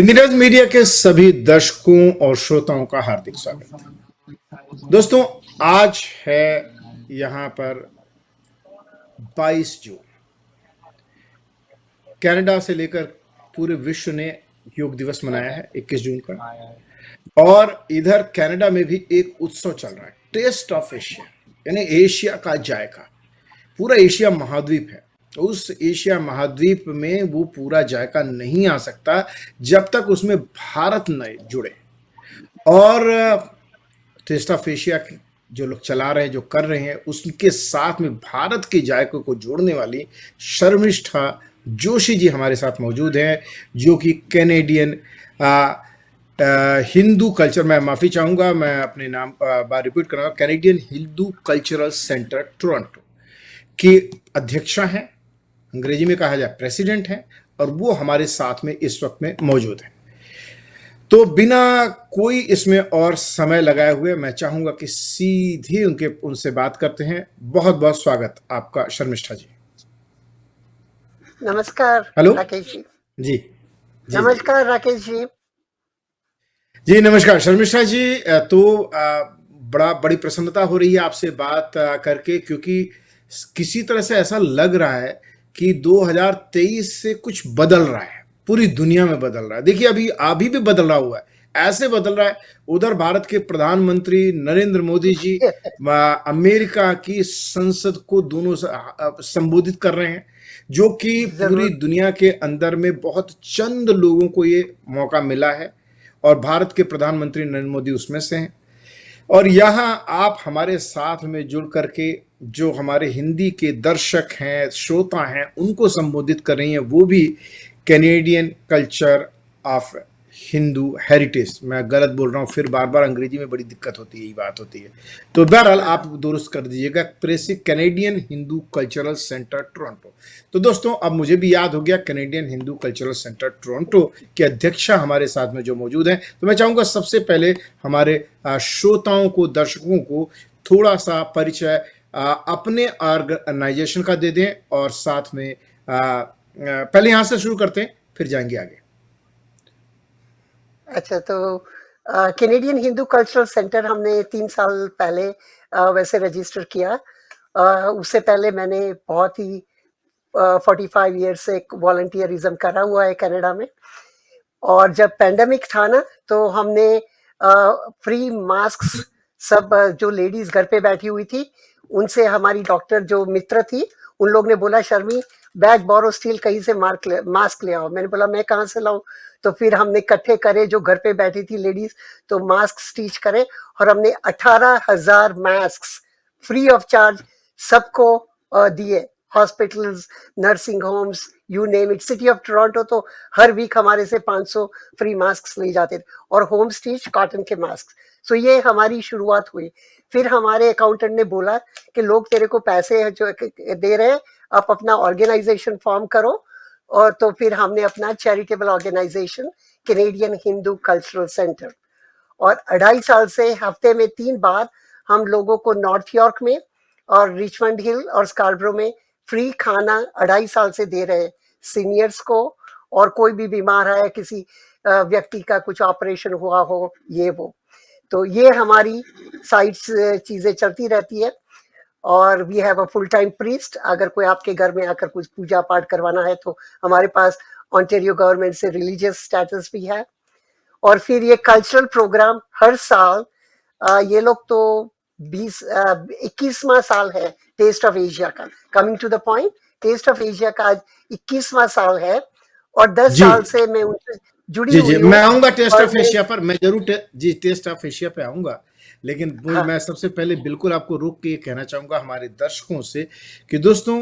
Hindi news media के सभी दर्शकों और श्रोताओं का हार्दिक स्वागत। दोस्तों, आज है यहाँ पर 22 जून। कनाडा से लेकर पूरे विश्व ने योग दिवस मनाया है 21 जून का। और इधर कनाडा में भी एक उत्सव चल रहा है, टेस्ट ऑफ एशिया, यानी एशिया का जायका। पूरा एशिया महाद्वीप है, उस एशिया महाद्वीप में वो पूरा जायका नहीं आ सकता जब तक उसमें भारत न जुड़े। और टेस्ट ऑफ एशिया जो लोग चला रहे हैं, जो कर रहे हैं, उसके साथ में भारत के जायके को जोड़ने वाली शर्मिष्ठा जोशी जी हमारे साथ मौजूद हैं, जो कि कैनेडियन हिंदू कल्चर, मैं माफ़ी चाहूँगा, मैं अपने नाम बार रिपीट करूँगा, Canadian Hindu cultural centre Toronto की अध्यक्षा हैं, अंग्रेजी में कहा जाए प्रेसिडेंट हैं, और वो हमारे साथ में इस वक्त में मौजूद हैं। तो बिना कोई इसमें और समय लगाए हुए मैं चाहूंगा कि सीधे उनसे बात करते हैं। बहुत बहुत स्वागत आपका शर्मिष्ठा जी। नमस्कार हेलो राकेश जी। जी नमस्कार राकेश जी। जी नमस्कार शर्मिष्ठा जी। तो बड़ी प्रसन्नता हो रही है आपसे बात करके, क्योंकि किसी तरह से ऐसा लग रहा है कि 2023 से कुछ बदल रहा है, पूरी दुनिया में बदल रहा है। देखिए अभी भी बदल रहा हुआ है, ऐसे बदल रहा है। उधर भारत के प्रधानमंत्री नरेंद्र मोदी जी अमेरिका की संसद को दोनों संबोधित कर रहे हैं, जो कि पूरी दुनिया के अंदर में बहुत चंद लोगों को ये मौका मिला है, और भारत के प्रधानमंत्री नरेंद्र मोदी उसमें से हैं। और यहाँ आप हमारे साथ में जुड़ करके जो हमारे हिंदी के दर्शक हैं, श्रोता हैं, उनको संबोधित कर रही हैं, वो भी Canadian culture of Hindu heritage. मैं गलत बोल रहा हूँ, फिर बार बार अंग्रेजी में बड़ी दिक्कत होती है, यही बात होती है। तो बहरहाल आप दुरुस्त कर दीजिएगा, Canadian Hindu cultural centre Toronto. तो दोस्तों, अब मुझे भी याद हो गया, Canadian Hindu cultural centre Toronto के अध्यक्षा हमारे साथ में जो मौजूद हैं। तो मैं चाहूँगा सबसे पहले हमारे श्रोताओं को, दर्शकों को थोड़ा सा परिचय अपने ऑर्गेनाइजेशन का दे दें, और साथ में पहले यहाँ से शुरू करते हैं, फिर जाएंगे आगे। अच्छा, तो कैनेडियन हिंदू कल्चरल सेंटर हमने 3 साल पहले वैसे रजिस्टर किया। उससे पहले मैंने बहुत ही 45 ईयर्स से वॉलंटियरिज्म करा हुआ है कनाडा में। और जब पैंडेमिक था ना, तो हमने फ्री मास्क सब जो लेडीज घर पे बैठी हुई थी, उनसे हमारी डॉक्टर जो मित्र थी, उन लोग ने बोला, शर्मी बैग बोरो स्टील कहीं से मास्क ले आओ। मैंने बोला मैं कहाँ से लाऊं? तो फिर हमने इकट्ठे करे जो घर पे बैठी थी लेडीज, तो मास्क स्टिच करे, और हमने 18,000 मास्क फ्री ऑफ चार्ज सबको दिए। Hospitals, nursing homes, you name it. City of Toronto तो हर वीक हमारे से 500 फ्री मास्क ले जाते थे, और होम स्टिच कॉटन के मास्क। सो ये हमारी शुरुआत हुई। फिर हमारे अकाउंटेंट ने बोला कि लोग तेरे को पैसे जो दे रहे हैं, आप अपना ऑर्गेनाइजेशन फॉर्म करो। और तो फिर हमने अपना charitable organisation Canadian Hindu cultural centre, और 2.5 साल से हफ्ते में 3 बार हम लोगों को नॉर्थ यॉर्क में और रिचमंड हिल और स्कार्बरो में फ्री खाना 2.5 साल से दे रहे सीनियर्स को। और कोई भी बीमार है, किसी व्यक्ति का कुछ ऑपरेशन हुआ हो, ये वो, तो ये हमारी साइड्स चीजें चलती रहती है। और we have a full time priest. अगर कोई आपके घर में आकर कुछ पूजा पाठ करवाना है, तो हमारे पास ऑन्टेरियो गवर्नमेंट से रिलीजियस स्टेटस भी है। और फिर ये कल्चरल प्रोग्राम हर साल, ये लोग तो 21वां साल है टेस्ट ऑफ एशिया का। Coming to the point, taste of Asia का आज 21वां साल है, और 10 साल से मैं उनसे जुड़ी हुई हूँ। मैं आऊंगा टेस्ट ऑफ एशिया पर, मैं जरूर टेस्ट ऑफ एशिया पे आऊंगा। लेकिन मैं सबसे पहले बिल्कुल आपको रोक के कहना चाहूंगा हमारे दर्शकों से कि दोस्तों,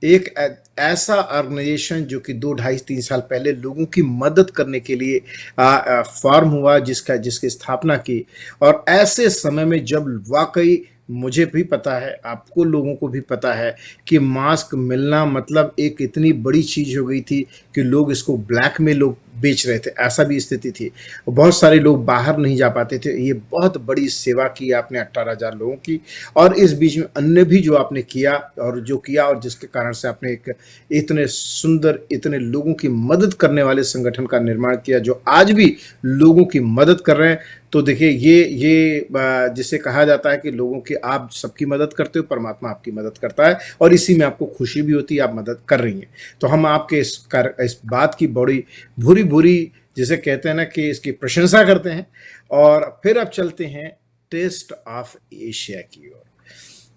एक ऐसा ऑर्गेनाइजेशन जो कि 2-2.5-3 साल पहले लोगों की मदद करने के लिए फॉर्म हुआ, जिसकी स्थापना की, और ऐसे समय में जब वाकई मुझे भी पता है, आपको लोगों को भी पता है कि मास्क मिलना मतलब एक इतनी बड़ी चीज हो गई थी कि लोग इसको ब्लैक में लोग बेच रहे थे, ऐसा भी स्थिति थी। बहुत सारे लोग बाहर नहीं जा पाते थे। ये बहुत बड़ी सेवा की आपने 18,000 लोगों की, और इस बीच में अन्य भी जो आपने किया और जो किया, और जिसके कारण से आपने एक इतने सुंदर, इतने लोगों की मदद करने वाले संगठन का निर्माण किया जो आज भी लोगों की मदद कर रहे हैं। तो देखिए, ये जिसे कहा जाता है कि लोगों की, आप सबकी मदद करते हो, परमात्मा आपकी मदद करता है, और इसी में आपको खुशी भी होती है, आप मदद कर रही हैं। तो हम आपके इस बात की बड़ी भूरी भूरी, जिसे कहते हैं ना, कि इसकी प्रशंसा करते हैं। और फिर अब चलते हैं टेस्ट ऑफ एशिया की ओर।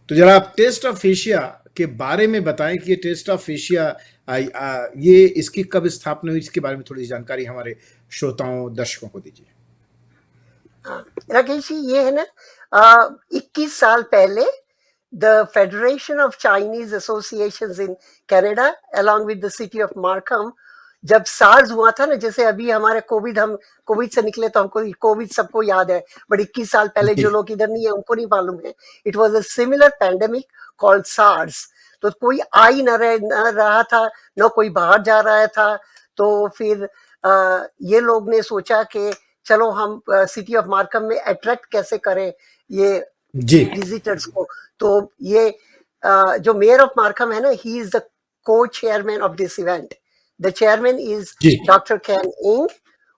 तो जरा आप टेस्ट ऑफ एशिया के बारे में बताएं कि ये टेस्ट ऑफ एशिया, ये इसकी कब स्थापना हुई, इसके बारे में थोड़ी जानकारी हमारे श्रोताओं, दर्शकों को दीजिए। हाँ, राकेश जी, ये है ना, 21 साल पहले the federation of Chinese associations in Canada along with the city of Markham, जब सार्स हुआ था ना, जैसे अभी हमारे कोविड, हम कोविड से निकले तो हमको कोविड सबको याद है, बट 21 साल पहले जी जो लोग इधर नहीं है उनको नहीं मालूम है। It was a similar pandemic called SARS. तो कोई आ ही न रहा था, न कोई बाहर जा रहा था। तो फिर ये लोग ने सोचा कि चलो हम सिटी ऑफ मार्कम में अट्रैक्ट कैसे करें ये जी विजिटर्स को। तो ये जो मेयर ऑफ मार्कम है ना, he is the co chairman of this event. The chairman is जी डॉक्टर कैन इंग,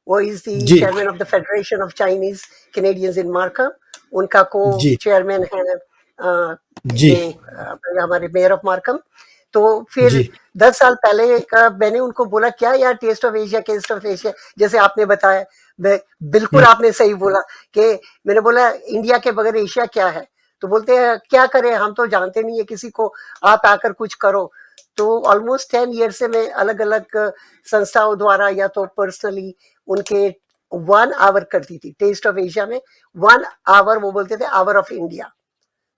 वो इज द जी chairman of the federation of Chinese Canadians in Markham. उनका को जी चेयरमैन है जी ये हमारे मेयर ऑफ मार्कम। तो फिर जी 10 साल पहले का मैंने उनको बोला, क्या यार taste of Asia, taste of Asia, जैसे आपने बताया, बिल्कुल आपने सही बोला कि मैंने बोला इंडिया के बगैर एशिया क्या है। तो बोलते हैं क्या करें, हम तो जानते नहीं है किसी को, आप आकर कुछ करो। तो ऑलमोस्ट 10 ईयर से मैं अलग अलग संस्थाओं द्वारा या तो पर्सनली उनके 1 आवर करती थी टेस्ट ऑफ एशिया में। 1 आवर वो बोलते थे आवर ऑफ इंडिया।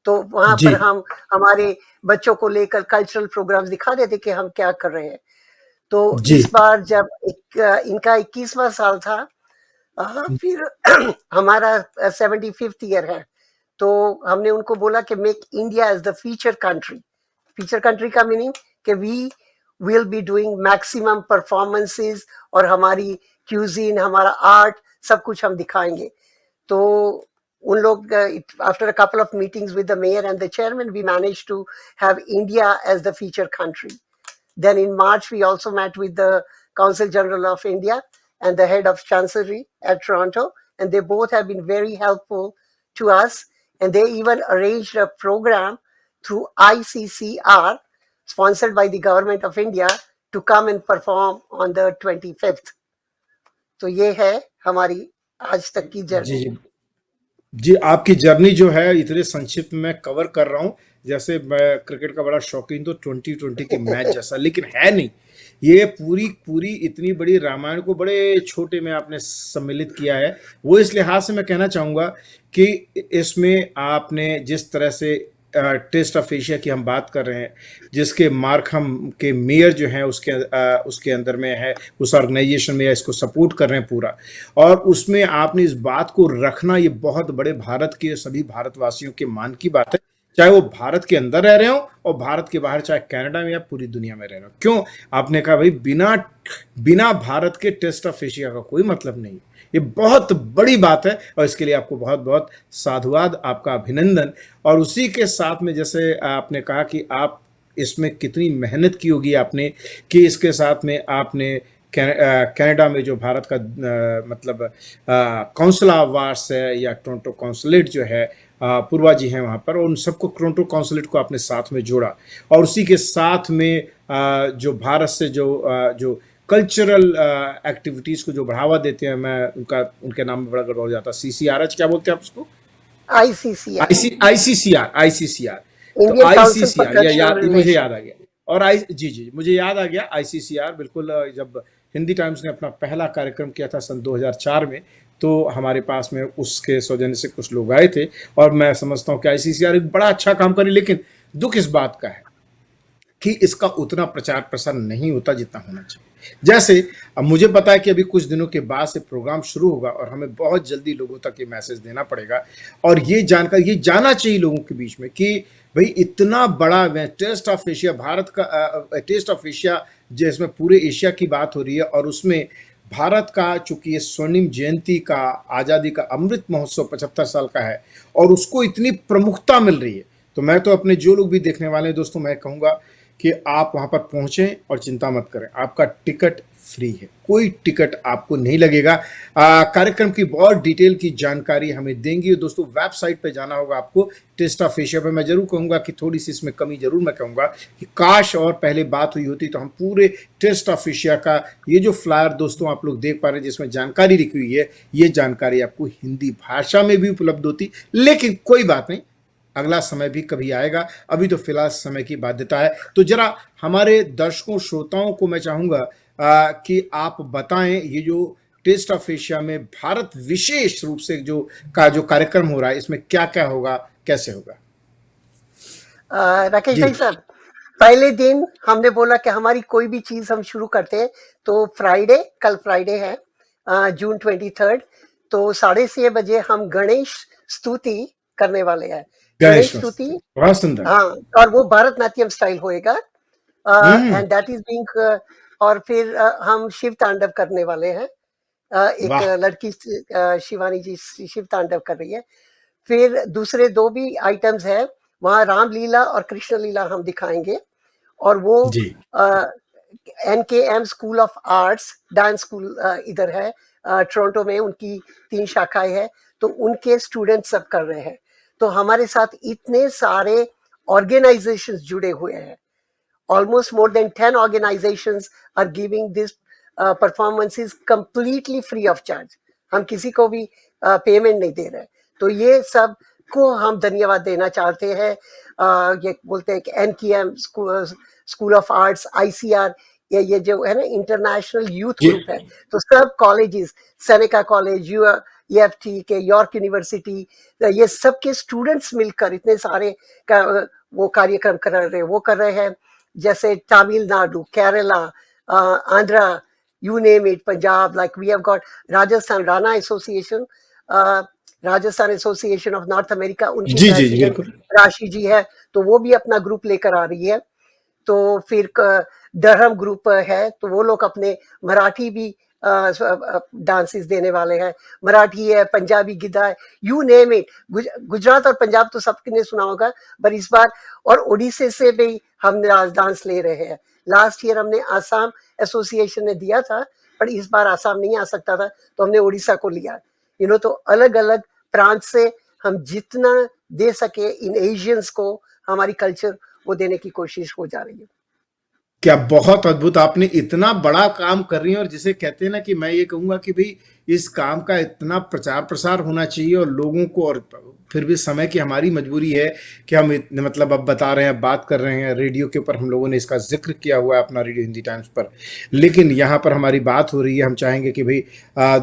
तो वहां जी पर हम हमारे बच्चों को लेकर कल्चरल प्रोग्राम्स दिखा देते कि हम क्या कर रहे हैं। तो जी इस बार जब इनका 21वां साल था, फिर हमारा 75th ईयर है, तो हमने उनको बोला कि make India as the feature country. Feature country का मीनिंग कि we will be doing maximum performances, और हमारी क्यूजीन, हमारा आर्ट, सब कुछ हम दिखाएंगे। तो उन लोग, after a couple of meetings with the mayor and the chairman, we managed to have India as the feature country. Then in March, we also met with the Consul General of India and the head of Chancellery at Toronto, and they both have been very helpful to us. And they even arranged a program through ICCR, sponsored by the government of India, to come and perform on the 25th. तो ये है हमारी आज तक की जी journey. जी जी, आपकी journey जो है इतने संक्षिप्त में कवर कर रहा हूँ, जैसे मैं क्रिकेट का बड़ा शौकीन तो 2020 के मैच जैसा, लेकिन है नहीं। ये पूरी पूरी इतनी बड़ी रामायण को बड़े छोटे में आपने सम्मिलित किया है। वो इस लिहाज से मैं कहना चाहूँगा कि इसमें आपने जिस तरह से टेस्ट ऑफ एशिया की हम बात कर रहे हैं, जिसके मार्कहम के मेयर जो हैं उसके अंदर में है, उस ऑर्गेनाइजेशन में इसको सपोर्ट कर रहे हैं पूरा, और उसमें आपने इस बात को रखना, ये बहुत बड़े भारत के सभी भारतवासियों के मान की बात है, चाहे वो भारत के अंदर रह रहे हो और भारत के बाहर, चाहे कनाडा में या पूरी दुनिया में रह रहे हो। क्यों? आपने कहा भाई बिना बिना भारत के टेस्ट ऑफ एशिया का कोई मतलब नहीं। ये बहुत बड़ी बात है, और इसके लिए आपको बहुत बहुत साधुवाद, आपका अभिनंदन। और उसी के साथ में जैसे आपने कहा कि आप इसमें कितनी मेहनत की होगी आपने, कि इसके साथ में आपने कनाडा में जो भारत का मतलब काउंसिल ऑफ वार्स है या टोरंटो कौंसलेट जो है, पूर्वा जी हैं वहाँ पर, और उन सबको टोरंटो कौंसलेट को आपने साथ में जोड़ा। और उसी के साथ में जो भारत से जो कल्चरल एक्टिविटीज़ को जो बढ़ावा देते हैं, मैं उनके नाम में बड़ा गड़बड़ हो जाता है, CCRH क्या बोलते हैं आप उसको? ICCR। तो Indian council for ICCR, cultural मुझे याद रिलेशन। आ गया। और आई जी जी मुझे याद आ गया, ICCR बिल्कुल। जब हिंदी टाइम्स ने अपना पहला कार्यक्रम किया था सन 2004 में, तो हमारे पास में उसके सौजन्य से कुछ लोग आए थे, और मैं समझता हूँ कि ICCR एक बड़ा अच्छा काम करे, लेकिन दुख इस बात का है कि इसका उतना प्रचार प्रसार नहीं होता जितना होना चाहिए। जैसे अब मुझे पता है कि अभी कुछ दिनों के बाद से प्रोग्राम शुरू होगा, और हमें बहुत जल्दी लोगों तक ये मैसेज देना पड़ेगा, और ये जानकारी, ये जाना चाहिए लोगों के बीच में कि भाई इतना बड़ा टेस्ट ऑफ एशिया, भारत का टेस्ट ऑफ एशिया, जिसमें पूरे एशिया की बात हो रही है, और उसमें भारत का चूंकि ये स्वर्णिम जयंती का, आज़ादी का अमृत महोत्सव 75 साल का है और उसको इतनी प्रमुखता मिल रही है, तो मैं तो अपने जो लोग भी देखने वाले हैं दोस्तों, मैं कहूँगा कि आप वहाँ पर पहुँचें और चिंता मत करें, आपका टिकट फ्री है, कोई टिकट आपको नहीं लगेगा। कार्यक्रम की बहुत डिटेल की जानकारी हमें देंगी दोस्तों, वेबसाइट पे जाना होगा आपको, टेस्ट ऑफ एशिया पे। मैं जरूर कहूँगा कि थोड़ी सी इसमें कमी जरूर मैं कहूँगा कि काश और पहले बात हुई होती तो हम पूरे टेस्ट ऑफ एशिया का ये जो फ्लायर दोस्तों आप लोग देख पा रहे हैं जिसमें जानकारी लिखी हुई है, ये जानकारी आपको हिंदी भाषा में भी उपलब्ध होती, लेकिन कोई बात नहीं, अगला समय भी कभी आएगा, अभी तो फिलहाल समय की बाध्यता है। तो जरा हमारे दर्शकों श्रोताओं को मैं चाहूंगा कि आप बताएं ये जो टेस्ट ऑफ एशिया में भारत विशेष रूप से जो कार्यक्रम हो रहा है, इसमें क्या क्या होगा, कैसे होगा। राकेश जी भाई साहब, पहले दिन हमने बोला कि हमारी कोई भी चीज हम शुरू करते हैं तो कल फ्राइडे है, जून 23, तो 6:30 बजे हम गणेश स्तुति करने वाले हैं। गणेश गणेश मस्त, स्तुति, बहुत सुंदर। हाँ, और वो भरतनाट्यम स्टाइल होएगा, हम्म। एंड दैट इज बीइंग, और फिर हम शिव तांडव करने वाले हैं। एक वाह। लड़की शिवानी जी शिव तांडव कर रही है। फिर दूसरे दो भी आइटम्स है, वहाँ रामलीला और कृष्ण लीला हम दिखाएंगे, और वो जी NKM school of arts dance school इधर है, टोरंटो में उनकी 3 शाखाएं हैं, तो उनके स्टूडेंट सब कर रहे हैं। तो हमारे साथ इतने सारे ऑर्गेनाइजेशंस जुड़े हुए हैं, almost more than 10 organizations are giving this performances completely free of charge. हम किसी को भी पेमेंट नहीं दे रहे, तो ये सब को हम धन्यवाद देना चाहते हैं। ये बोलते हैं कि NKM school of arts, ICR, ये जो है ना इंटरनेशनल यूथ जी ग्रुप है, तो सब कॉलेजेस, सेनेका कॉलेज, EFT के, यॉर्क यूनिवर्सिटी, ये सब के स्टूडेंट्स मिलकर इतने सारे का वो कार्यक्रम कर रहे हैं, जैसे Tamil Nadu, Kerala, Andhra, you name it, Punjab, like we have got Rajasthan Rana Association, Rajasthan association of north America, उनकी जी जी जी प्रेसिडेंट बिल्कुल। राशि जी है, तो वो भी अपना ग्रुप लेकर आ रही है। तो फिर दरहम ग्रुप है, तो वो लोग अपने मराठी भी डांसेस देने वाले हैं, मराठी है, पंजाबी गिद्धा है, यू नेम इट। गुजरात और पंजाब तो सबने सुना होगा, पर इस बार और ओडिशा से भी हम डांस ले रहे हैं। लास्ट ईयर हमने आसाम एसोसिएशन ने दिया था, पर इस बार आसाम नहीं आ सकता था, तो हमने उड़ीसा को लिया। तो अलग अलग प्रांत से हम जितना दे सके इन एशियंस को, हमारी कल्चर वो देने की कोशिश हो जा रही है। क्या बहुत अद्भुत, आपने इतना बड़ा काम कर रही हैं, और जिसे कहते हैं ना कि मैं ये कहूंगा कि भाई इस काम का इतना प्रचार प्रसार होना चाहिए और लोगों को, और फिर भी समय की हमारी मजबूरी है कि हम मतलब अब बता रहे हैं, बात कर रहे हैं, रेडियो के ऊपर हम लोगों ने इसका जिक्र किया हुआ है अपना रेडियो हिंदी टाइम्स पर, लेकिन यहाँ पर हमारी बात हो रही है। हम चाहेंगे कि भाई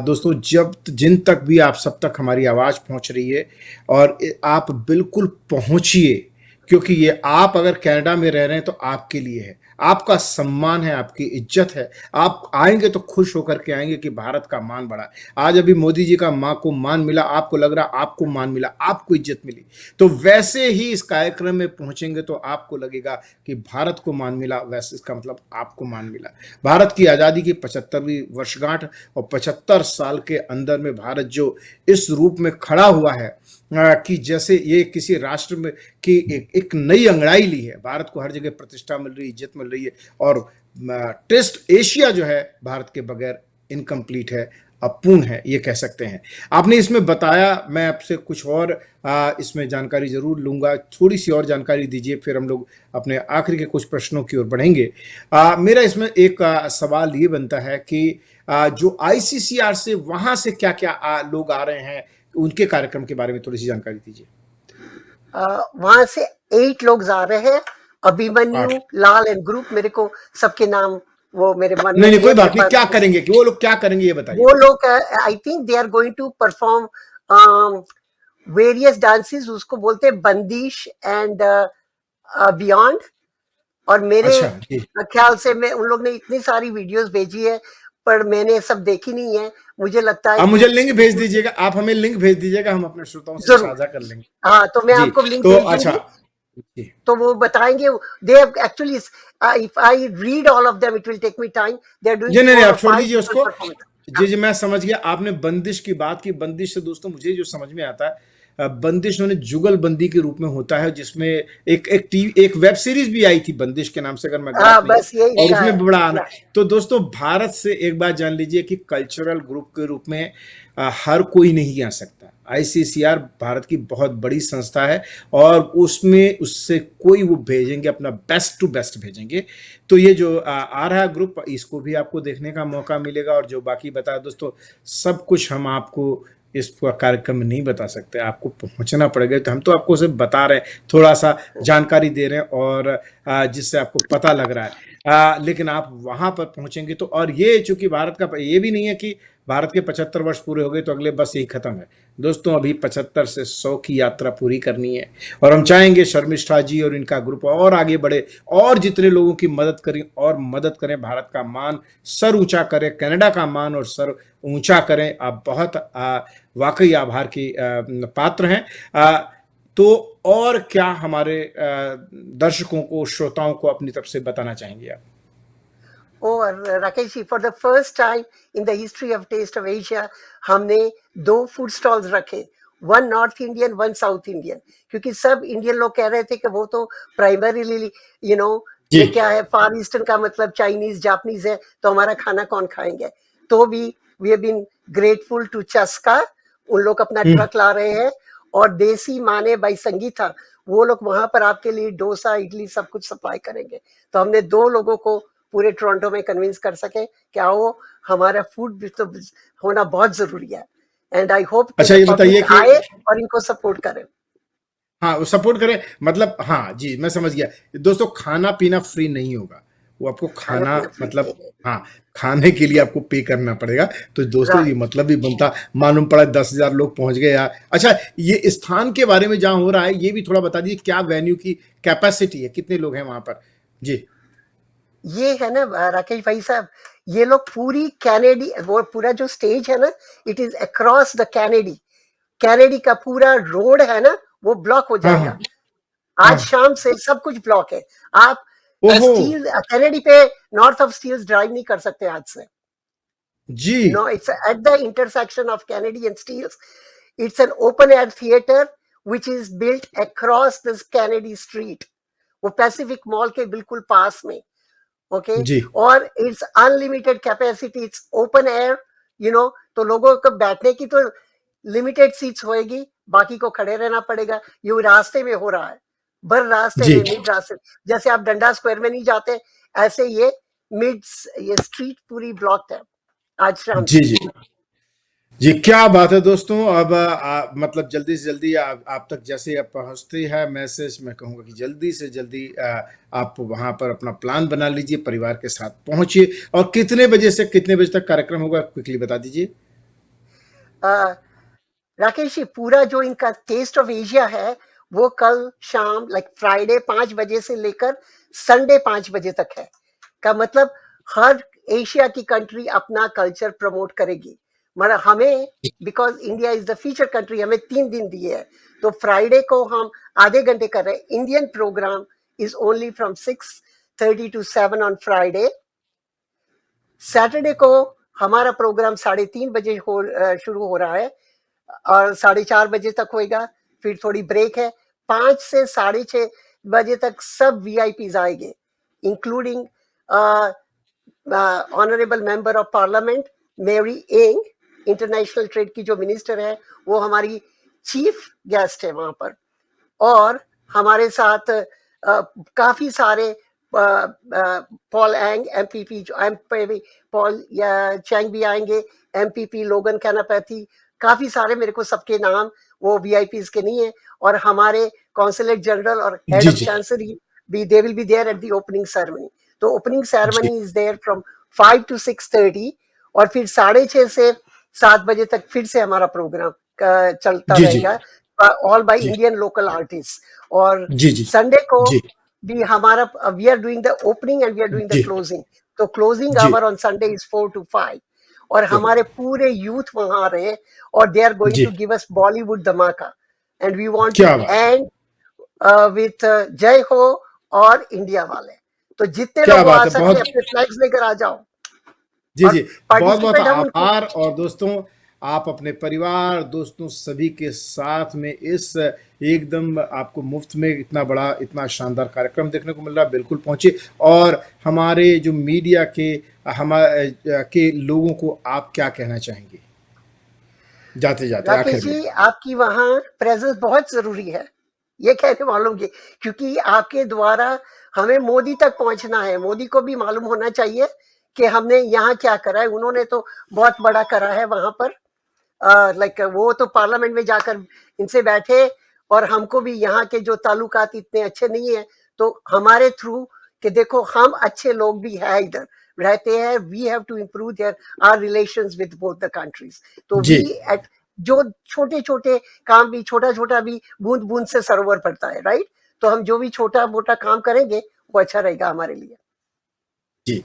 दोस्तों, जब जिन तक भी आप सब तक हमारी आवाज़ पहुँच रही है, और आप बिल्कुल पहुँचिए, क्योंकि ये आप अगर कनाडा में रह रहे हैं तो आपके लिए है, आपका सम्मान है, आपकी इज्जत है। आप आएंगे तो खुश होकर के आएंगे कि भारत का मान बढ़ा। आज अभी मोदी जी का माँ को मान मिला, आपको लग रहा आपको मान मिला, आपको इज्जत मिली, तो वैसे ही इस कार्यक्रम में पहुंचेंगे तो आपको लगेगा कि भारत को मान मिला, वैसे इसका मतलब आपको मान मिला। भारत की आज़ादी की 75वीं वर्षगांठ और 75 साल के अंदर में भारत जो इस रूप में खड़ा हुआ है कि जैसे ये किसी राष्ट्र में की एक नई अंगड़ाई ली है। भारत को हर जगह प्रतिष्ठा मिल रही है, इज्जत मिल रही है, और टेस्ट एशिया जो है भारत के बगैर इनकम्प्लीट है, अपूर्ण है, ये कह सकते हैं। आपने इसमें बताया, मैं आपसे कुछ और इसमें जानकारी जरूर लूंगा, थोड़ी सी और जानकारी दीजिए, फिर हम लोग अपने आखिरी के कुछ प्रश्नों की ओर बढ़ेंगे। मेरा इसमें एक सवाल ये बनता है कि जो ICCR से वहां से क्या क्या लोग आ रहे हैं, उनके कार्यक्रम के बारे में थोड़ी सी जानकारी दीजिए। वहां से 8 लोग जा रहे हैं, 8। अभिमन्यु, लाल एंड ग्रुप, मेरे को सबके नाम वो मेरे मन में नहीं नहीं, नहीं कोई है मेरे बात नहीं, पास। क्या करेंगे कि वो लोग क्या करेंगे ये बताइए वो पहले। लोग I think they are going to perform various dances, उसको बोलते हैं बंदिश एंड बियॉन्ड। और मेरे अच्छा जी। ख्याल से मैं उन लोग ने इतनी सारी वीडियोस भेजी है, पर मैंने सब देखी नहीं है। मुझे लगता है आप कि मुझे लिंक भेज दीजिएगा, आप हमें लिंक भेज दीजिएगा, हम अपने श्रोताओं से जरूर, साझा कर लेंगे। हाँ, तो मैं जी। आपको लिंक तो भेज अच्छा दूंगी, जी तो वो बताएंगे। They have actually, if I read all of them it will take me time, they are doing जी, नहीं नहीं, 4 आप और छोड़ 5 दीजिए डिफरेंट उसको। परफॉर्मेंस। जी, जी, मैं समझ गया। आपने बंदिश की बात की। बंदिश से दोस्तों मुझे जो समझ में आता है, बंदिश उन्होंने जुगलबंदी के रूप में होता है, जिसमें एक वेब सीरीज भी आई थी बंदिश के नाम से, अगर मैं गलत हाँ, नहीं हूँ, बस यही और था। उसमें भी बड़ा आना। या तो दोस्तों, भारत से एक बात जान लीजिए कि कल्चरल ग्रुप के रूप में हर कोई नहीं आ सकता। आईसीसीआर भारत की बहुत बड़ी संस्था है, और उसमें उससे कोई वो भेजेंगे, अपना बेस्ट टू बेस्ट भेजेंगे। तो ये जो आ रहा ग्रुप, इसको भी आपको देखने का मौका मिलेगा। और जो बाकी बताया दोस्तों, सब कुछ हम आपको इस कार्यक्रम में नहीं बता सकते, आपको पहुंचना पड़ेगा। तो हम तो आपको सिर्फ बता रहे हैं, थोड़ा सा जानकारी दे रहे हैं, और जिससे आपको पता लग रहा है। लेकिन आप वहां पर पहुंचेंगे तो, और ये चूंकि भारत का, ये भी नहीं है कि भारत के 75 वर्ष पूरे हो गए तो अगले बस यही खत्म है। दोस्तों, अभी 75 से 100 की यात्रा पूरी करनी है, और हम चाहेंगे शर्मिष्ठा जी और इनका ग्रुप और आगे बढ़े, और जितने लोगों की मदद करें, और मदद करें, भारत का मान सर ऊंचा करें, कनाडा का मान और सर ऊंचा करें। आप बहुत वाकई आभार की पात्र हैं। तो और क्या हमारे दर्शकों को, श्रोताओं को अपनी तरफ से बताना चाहेंगे आप? और Rakesh ji, for the first time in the history of taste of Asia हमने दो फूड स्टॉल्स रखे, one north Indian, one south Indian, क्योंकि सब इंडियन लोग कह रहे थे कि वो तो प्राइमरीली यू नो जी, ये क्या है, फार ईस्टर्न का मतलब चाइनीज जापानीज है, तो हमारा खाना कौन खाएंगे। तो भी we have been grateful to Chaska, उन लोग अपना हम्म, ट्रक ला रहे हैं, और देसी माने बाई संगीता, वो लोग वहां पर आपके लिए डोसा इडली सब कुछ सप्लाई करेंगे। तो हमने दो लोगों को पूरे टोरंटो में कन्विंस कर सके कि आओ, हमारा फूड भी तो होना बहुत जरूरी है। एंड आई होप कि अच्छा, द ये बताइए पब्लिक कि, आए और इनको सपोर्ट करे। हाँ, वो सपोर्ट करें, मतलब, हाँ जी, मैं समझ गया। दोस्तों, खाना पीना फ्री नहीं होगा, वो आपको खाना खाना, पीना फ्री मतलब, नहीं है। हाँ, खाने के लिए आपको पे करना पड़ेगा। तो दोस्तों, ये राइट। मतलब भी बनता, मालूम पड़ा 10,000 लोग पहुंच गए यार। अच्छा, ये स्थान के बारे में जहां हो रहा है, ये भी थोड़ा बता दीजिए, क्या वेन्यू की कैपेसिटी है, कितने लोग हैं वहां पर? जी। ये है ना राकेश भाई साहब, ये लोग पूरी कैनेडी, वो पूरा जो स्टेज है ना, it is across the Kennedy, Kennedy का पूरा रोड है ना, वो ब्लॉक हो हाँ, जाएगा। हाँ, आज हाँ। शाम से सब कुछ ब्लॉक है। आप ओहो। स्टील कैनेडी पे नॉर्थ ऑफ स्टील्स ड्राइव नहीं कर सकते आज से। जी, No, it's at the intersection of Kennedy and Steeles. It's an open air theater which is built across this Kennedy Street. वो पैसिफिक मॉल के बिल्कुल पास में। ओके। जी, और it's unlimited capacity, it's open air, तो लोगों को बैठने की तो लिमिटेड सीट्स होएगी, बाकी को खड़े रहना पड़ेगा। ये रास्ते में हो रहा है, भर रास्ते जी, में, मिड रास्ते, जैसे आप डंडा स्क्वायर में नहीं जाते, ऐसे मिड ये स्ट्रीट पूरी ब्लॉक है आज शाम जी, से। जी, जी, क्या बात है दोस्तों। अब मतलब जल्दी से जल्दी आप तक जैसे आप पहुंचती है मैसेज, मैं कहूँगा कि जल्दी से जल्दी आप वहां पर अपना प्लान बना लीजिए, परिवार के साथ पहुंचिए। और कितने बजे से कितने बजे तक कार्यक्रम होगा, क्विकली बता दीजिए। राकेश जी, पूरा जो इनका टेस्ट ऑफ एशिया है, वो कल शाम लाइक फ्राइडे 5 बजे से लेकर संडे 5 बजे तक है। का मतलब हर एशिया की कंट्री अपना कल्चर प्रमोट करेगी। मतलब हमें, because India is the feature country, हमें 3 दिन दिए है। तो फ्राइडे को हम आधे घंटे कर रहे हैं। Indian programme is only from 6:30 to 7 on Friday. Saturday को हमारा प्रोग्राम 3:30 बजे शुरू हो रहा है, और 4:30 बजे तक होएगा। फिर थोड़ी ब्रेक है। 5 से 6:30 बजे तक सब वीआईपीज आएंगे, including honourable member of parliament मेरी इंग, इंटरनेशनल ट्रेड की जो मिनिस्टर है, वो हमारी चीफ गेस्ट है वहां पर। और हमारे साथ काफी सारे पॉल एंग एमपीपी, जो एमपी पॉल या चैंग भी आएंगे, एमपीपी लोगन कैनापैथी, काफी सारे, मेरे को सबके नाम वो वीआईपीज के नहीं है। और हमारे कॉन्सुलेट जनरल और हेड जी, ऑफ जी, चांसलरी भी, they will be there at the opening ceremony. तो ओपनिंग जी, ceremony is there from 5 to 6:30, और फिर 6:30 से 7 बजे तक फिर से हमारा प्रोग्राम चलता जी, जी, रहेगा, ऑल बाय जी, इंडियन लोकल आर्टिस्ट। और जी, जी, संडे को जी, भी हमारा, we are doing the opening and we are doing the जी, क्लोजिंग। तो क्लोजिंग जी, hour on Sunday is 4 to 5। और हमारे पूरे यूथ वहां आ रहे हैं, और दे आर गोइंग जी, to give us Bollywood Dhamaka. And we want to क्या बात है, एंड विथ जय हो और इंडिया वाले। तो जितने क्या लोग आ बात है, सकते बहुत, हैं अपने फ्लैग्स लेकर आ जाओ। जी, और जी। बहुत-बहुत पार्टिसिपेट हम उनको आभार और दोस्तों, आप अपने परिवार, दोस्तों सभी के साथ में इस एकदम आपको मुफ़्त में इतना बड़ा, इतना शानदार कार्यक्रम देखने को मिल रहा है, बिल्कुल पहुँचिए और हमारे जो मीडिया के के लोगों को आप क्या कहना चाहेंगे? जाते-जाते राकेश आखिर में। जी, आपकी वहाँ प्रेज़ेंस बहुत ज़रूरी है। ये कहने वालों की, क्योंकि आपके द्वारा हमें मोदी तक पहुँचना है। मोदी को भी मालूम होना चाहिए कि हमने यहाँ क्या करा है। उन्होंने तो बहुत बड़ा करा है वहाँ पर। लाइक वो तो पार्लियामेंट में जाकर इनसे बैठे, और हमको भी यहाँ के जो ताल्लुकात इतने अच्छे नहीं है, तो हमारे थ्रू कि देखो हम अच्छे लोग भी हैं इधर रहते हैं, we have to improve their our relations with both the countries. तो जी। वी एट जो छोटे छोटे काम भी, छोटा छोटा भी, बूंद बूंद से सरोवर पड़ता है, राइट? तो हम जो भी छोटा मोटा काम करेंगे वो अच्छा रहेगा हमारे लिए। जी।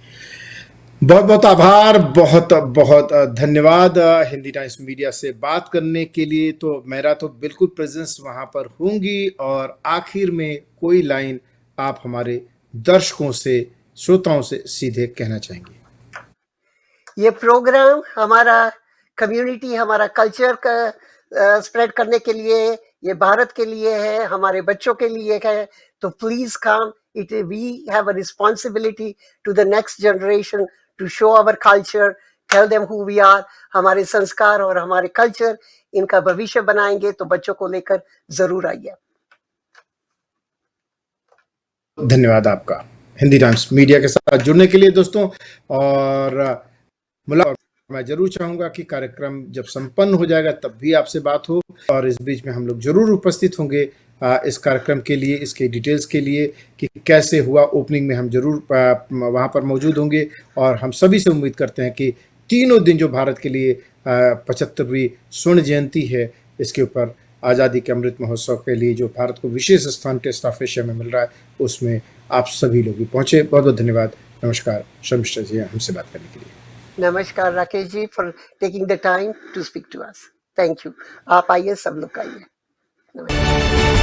बहुत-बहुत आभार, बहुत-बहुत धन्यवाद हिंदी टाइम्स मीडिया से बात करने के लिए। तो मेरा तो बिल्कुल प्रेज़ेंस वहाँ पर होंगी और आखिर में कोई लाइन आप हमारे दर्शकों से, श्रोताओं से सीधे कहना चाहेंगे? ये प्रोग्राम हमारा कम्युनिटी, हमारा कल्चर का स्प्रेड करने के लिए, ये भारत के लिए है, हमारे बच्चों के लिए है। तो please come, it we have a responsibility to the next generation to show our culture, tell them who we are. हमारे संस्कार और हमारे कल्चर इनका भविष्य बनाएंगे, तो बच्चों को लेकर जरूर आइए। धन्यवाद आपका, हिंदी टाइम्स मीडिया के साथ जुड़ने के लिए दोस्तों और मुलाकात मैं ज़रूर चाहूँगा कि कार्यक्रम जब संपन्न हो जाएगा तब भी आपसे बात हो और इस बीच में हम लोग ज़रूर उपस्थित होंगे इस कार्यक्रम के लिए, इसके डिटेल्स के लिए कि कैसे हुआ ओपनिंग में हम ज़रूर वहाँ पर मौजूद होंगे और हम सभी से उम्मीद करते हैं कि तीनों दिन जो भारत के लिए 75वीं स्वर्ण जयंती है, इसके ऊपर आज़ादी के अमृत महोत्सव के लिए जो भारत को विशेष स्थान टेस्ट ऑफ एशिया में मिल रहा है, उसमें आप सभी लोग भी पहुँचे। बहुत-बहुत धन्यवाद। नमस्कार, शर्मिष्ठा जी हमसे बात करने के लिए। नमस्कार Rakesh ji, for taking the time to speak to us. Thank you. आप आइए, सब लोग आइए। नमस्कार।